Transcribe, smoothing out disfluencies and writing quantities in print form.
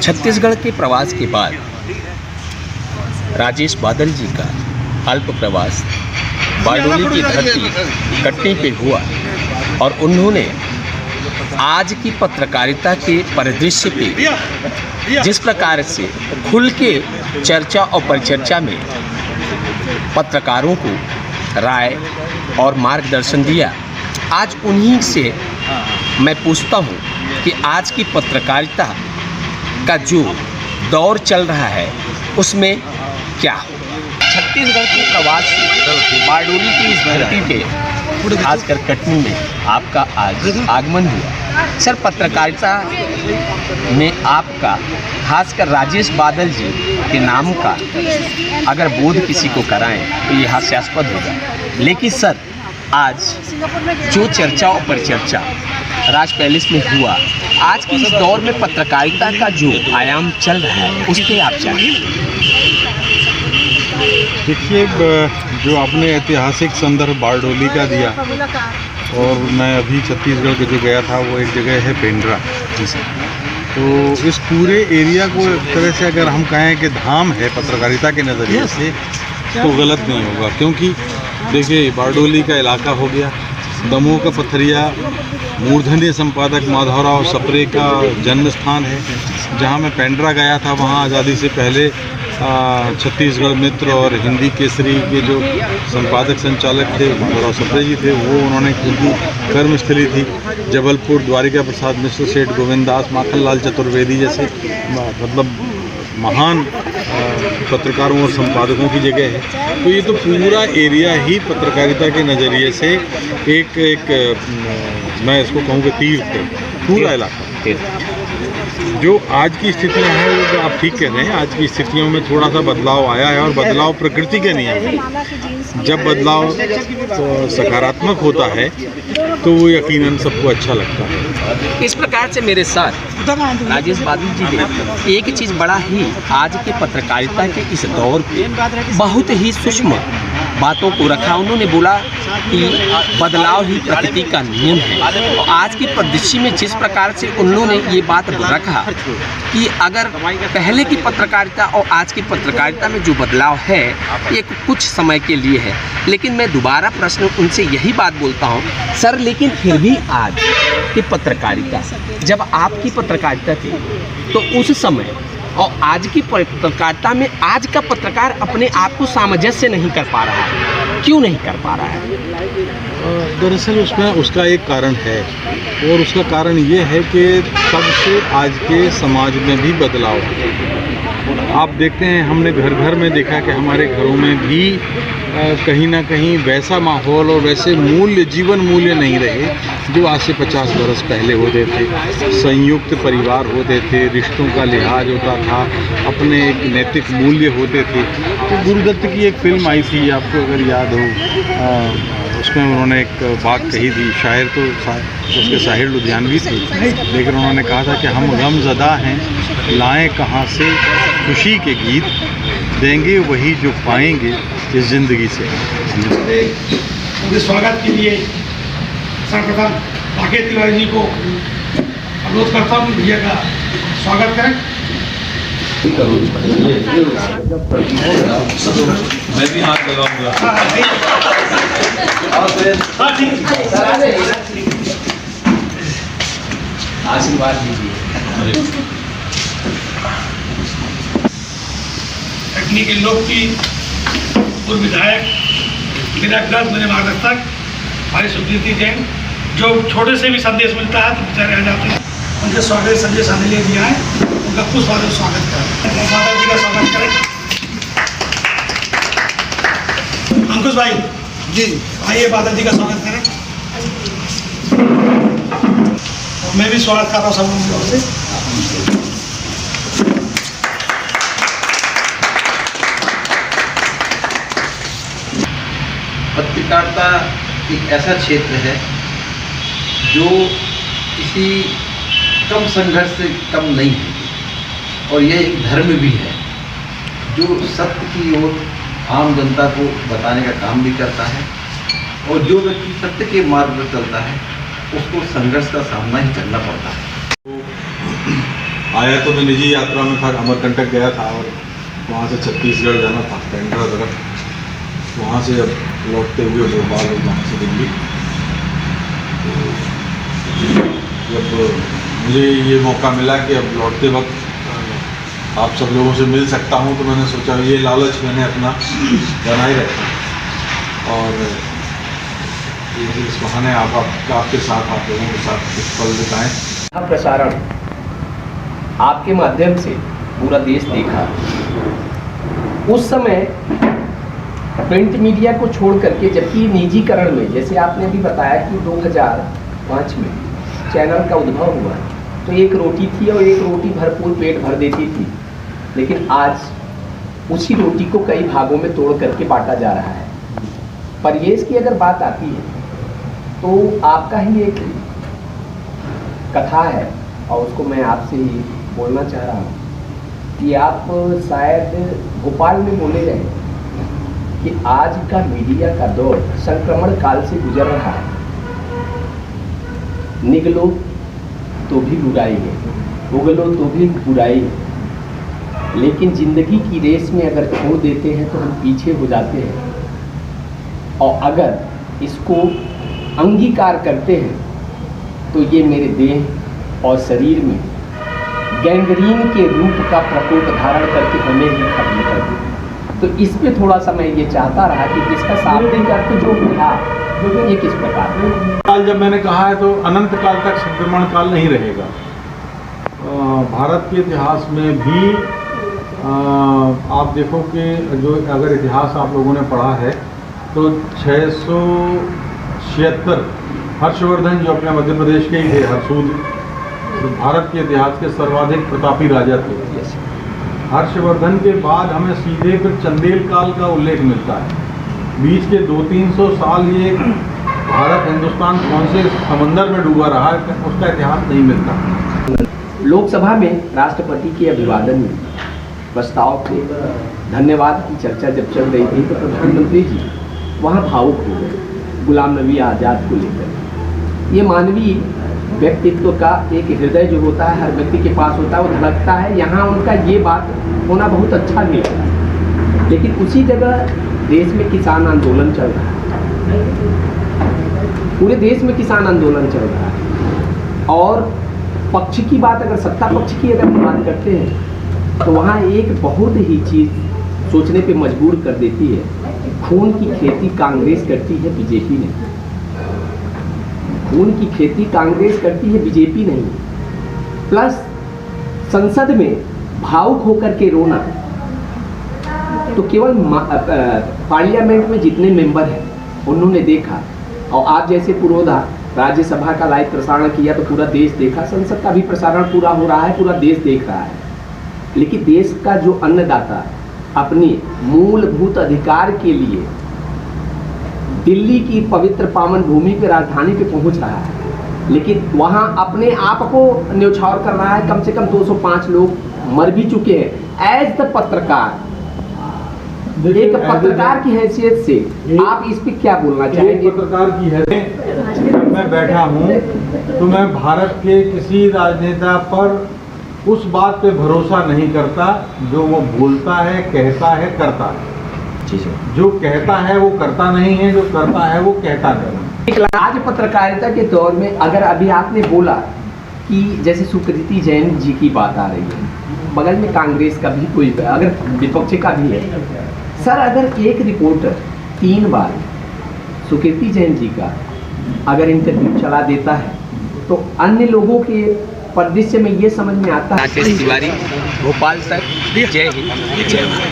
छत्तीसगढ़ के प्रवास के बाद राजेश बादल जी का अल्प प्रवास बारडोली की धरती कटनी पे हुआ और उन्होंने आज की पत्रकारिता के परिदृश्य पे जिस प्रकार से खुल के चर्चा और परिचर्चा में पत्रकारों को राय और मार्गदर्शन दिया, आज उन्हीं से मैं पूछता हूँ कि आज की पत्रकारिता का जो दौर चल रहा है उसमें क्या हो। छत्तीसगढ़ के प्रवास से बारडोली की इस धरती पे खासकर कटनी में आपका आज आगमन हुआ। सर, पत्रकारिता में आपका खासकर राजेश बादल जी के नाम का अगर बोध किसी को कराएं तो ये हास्यास्पद होगा, लेकिन सर आज जो चर्चा और परिचर्चा राज पैलेस में हुआ, आज के इस दौर में पत्रकारिता का जो आयाम चल रहा है उस पर आप क्या देखिए, जो आपने ऐतिहासिक संदर्भ बारडोली का दिया और मैं अभी छत्तीसगढ़ के जो गया था वो एक जगह है पेंड्रा, तो इस पूरे एरिया को एक तरह से अगर हम कहें कि धाम है पत्रकारिता के नज़रिए से तो गलत नहीं होगा, क्योंकि देखिए बारडोली का इलाका हो गया, दमोह का पथरिया मूर्धन्य संपादक माधवराव सप्रे का जन्म स्थान है। जहाँ मैं पेंड्रा गया था वहाँ आज़ादी से पहले छत्तीसगढ़ मित्र और हिंदी केसरी के जो संपादक संचालक थे माधवराव सप्रे जी थे, वो उन्होंने उनकी कर्मस्थली थी। जबलपुर द्वारिका प्रसाद मिश्र, सेठ गोविंद दास, माखनलाल चतुर्वेदी जैसे मतलब महान पत्रकारों और संपादकों की जगह है। तो ये तो पूरा एरिया ही पत्रकारिता के नज़रिए से एक मैं इसको कहूँगा तीर्थ, पूरा इलाका। जो आज की स्थितियाँ हैं वो आप ठीक कह रहे हैं, आज की स्थितियों में थोड़ा सा बदलाव आया है और बदलाव प्रकृति के नियम है। जब बदलाव सकारात्मक होता है तो वो यकीनन सबको अच्छा लगता है। इस प्रकार से मेरे साथ राजेश बादल जी ने एक चीज़ बड़ा ही आज के पत्रकारिता के इस दौर पे बहुत ही सूक्ष्म बातों को रखा। उन्होंने बोला कि बदलाव ही प्रकृति का नियम है, और आज की परिदृश्य में जिस प्रकार से उन्होंने ये बात रखा कि अगर पहले की पत्रकारिता और आज की पत्रकारिता में जो बदलाव है ये कुछ समय के लिए है, लेकिन मैं दोबारा प्रश्न उनसे यही बात बोलता हूँ सर, लेकिन फिर भी आज की पत्रकारिता, जब आपकी पत्रकारिता थी तो उस समय और आज की पत्रकारिता में आज का पत्रकार अपने आप को सामंजस्य नहीं कर पा रहा है, क्यों नहीं कर पा रहा है? दरअसल उसमें उसका एक कारण है, और उसका कारण ये है कि तब से आज के समाज में भी बदलाव है। आप देखते हैं, हमने घर घर में देखा कि हमारे घरों में भी कहीं ना कहीं वैसा माहौल और वैसे मूल्य, जीवन मूल्य नहीं रहे जो आज से 50 बरस पहले होते थे। संयुक्त परिवार होते थे, रिश्तों का लिहाज होता था, अपने एक नैतिक मूल्य होते थे। तो गुरुदत्त की एक फिल्म आई थी, आपको अगर याद हो, उसमें उन्होंने एक बात कही थी, शायर तो उसके साहिर लुधियानवी थे, लेकिन उन्होंने कहा था कि हम गमज़दा हैं, लाएं कहाँ से खुशी के गीत, देंगे वही जो पाएंगे इस ज़िंदगी से। उनके स्वागत के लिए सर्वप्रथम राकेश तिवारी जी को अनुरोध करता हूँ, भैया का स्वागत करें। मैं भी हाथ लगाऊंगा। आशीर्वाद दीजिए। कटनी के लोग की पूर्व विधायक, मेरा ग्रंथ, मेरे मार्गदर्शक भाई सुखजीत जैन, जो छोटे से भी संदेश मिलता है तो बेचारे आ जाते हैं। उनके स्वागत संदेश आने लिए दिया है, उनका खुश स्वागत करें। माता जी का स्वागत करें। अंकुश भाई जी आइए, बादल जी का स्वागत करें। और मैं भी स्वागत कर रहा हूँ सब लोगों से। पत्रकारिता एक ऐसा क्षेत्र है जो किसी कम संघर्ष से कम नहीं है, और यह एक धर्म भी है जो सत्य की ओर आम जनता को बताने का काम भी करता है, और जो व्यक्ति सत्य के मार्ग पर चलता है उसको संघर्ष का सामना ही करना पड़ता है। आया तो मैं निजी यात्रा में था, अमरकंटक गया था और वहाँ से छत्तीसगढ़ जाना था, पेंड्रा तरफ। वहाँ से अब लौटते हुए भोपाल और वहाँ से दिल्ली। तो जब मुझे ये मौका मिला कि अब लौटते वक्त आप सब लोगों से मिल सकता हूँ, तो मैंने सोचा ये लालच मैंने अपना बनाए रखा, और इस बहाने आपके साथ, आप लोगों के साथ कुछ पल बिताएं। प्रसारण आपके माध्यम से पूरा देश देखा। उस समय प्रिंट मीडिया को छोड़ करके, जबकि निजीकरण में, जैसे आपने भी बताया कि 2005 में चैनल का उद्भव हुआ, तो एक रोटी थी और एक रोटी भरपूर पेट भर देती थी। लेकिन आज उसी रोटी को कई भागों में तोड़ करके बांटा जा रहा है। परिवेश की अगर बात आती है तो आपका ही एक कथा है, और उसको मैं आपसे ही बोलना चाह रहा हूँ कि आप शायद भोपाल में बोले रहे कि आज का मीडिया का दौर संक्रमण काल से गुजर रहा है। निगलो तो भी बुराई है, उगलो तो भी बुराई है, लेकिन ज़िंदगी की रेस में अगर छोड़ देते हैं तो हम पीछे हो जाते हैं, और अगर इसको अंगीकार करते हैं तो ये मेरे देह और शरीर में गैंग्रीन के रूप का प्रकोप धारण करके हमें ही खत्म कर दे। तो इस पे थोड़ा सा मैं ये चाहता रहा कि इसका शाब्दिक अर्थ जो था ये किस प्रकार है। काल जब मैंने कहा है तो अनंत काल तक संक्रमण काल नहीं रहेगा। भारत के इतिहास में भी आप देखो कि जो अगर इतिहास आप लोगों ने पढ़ा है तो 676 हर्षवर्धन जो अपने मध्य प्रदेश के ही थे, हर्षूद, भारत के इतिहास के सर्वाधिक प्रतापी राजा थे। हर्षवर्धन के बाद हमें सीधे फिर चंदेल काल का उल्लेख मिलता है। बीच के 200-300 साल ये भारत हिंदुस्तान कौन से समंदर में डूबा रहा है उसका इतिहास नहीं मिलता। लोकसभा में राष्ट्रपति के अभिवादन में प्रस्ताव के धन्यवाद की चर्चा जब चल रही थी तो प्रधानमंत्री जी वहाँ भावुक हो गए गुलाम नबी आज़ाद को लेकर। ये मानवीय व्यक्तित्व का एक हृदय जो होता है हर व्यक्ति के पास होता है, वो धड़कता है। यहाँ उनका ये बात होना बहुत अच्छा भी लगा। लेकिन उसी जगह देश में किसान आंदोलन चल रहा है, पूरे देश में किसान आंदोलन चल रहा है, और पक्ष की बात, अगर सत्ता पक्ष की अगर हम बात करते हैं तो वहाँ एक बहुत ही चीज़ सोचने पे मजबूर कर देती है। खून की खेती कांग्रेस करती है, बीजेपी नहीं। खून की खेती कांग्रेस करती है, बीजेपी नहीं। प्लस संसद में भावुक होकर के रोना, तो केवल पार्लियामेंट में जितने मेंबर हैं उन्होंने देखा, और आप जैसे पुरोधा राज्यसभा का लाइव प्रसारण किया तो पूरा देश देखा, संसद का भी प्रसारण पूरा हो रहा है, पूरा देश देख रहा है। लेकिन देश का जो अन्नदाता अपनी मूलभूत अधिकार के लिए दिल्ली की पवित्र पावन भूमि पे, राजधानी पे पहुंच रहा है, लेकिन वहां अपने आप को न्यौछावर कर रहा है। कम से कम 205 लोग मर भी चुके हैं। एज द पत्रकार, एक पत्रकार की हैसियत से आप इस पे क्या बोलना चाहेंगे? पत्रकार की हैसियत जब मैं बैठा हूँ तो मैं भारत के किसी राजनेता पर उस बात पे भरोसा नहीं करता जो वो बोलता है, कहता है, करता है। जो कहता है वो करता नहीं है, जो करता है वो कहता नहीं। आज पत्रकारिता के दौर में अगर अभी आपने बोला कि जैसे सुकृति जैन जी की बात आ रही है, बगल में कांग्रेस का भी कोई, अगर विपक्ष का भी है, सर अगर एक रिपोर्टर 3 बार सुकृति जैन जी का अगर इंटरव्यू चला देता है तो अन्य लोगों के परिदृश्य में ये समझ में आता है। राकेश तिवारी, भोपाल तक। जय हिंद, जय भारत।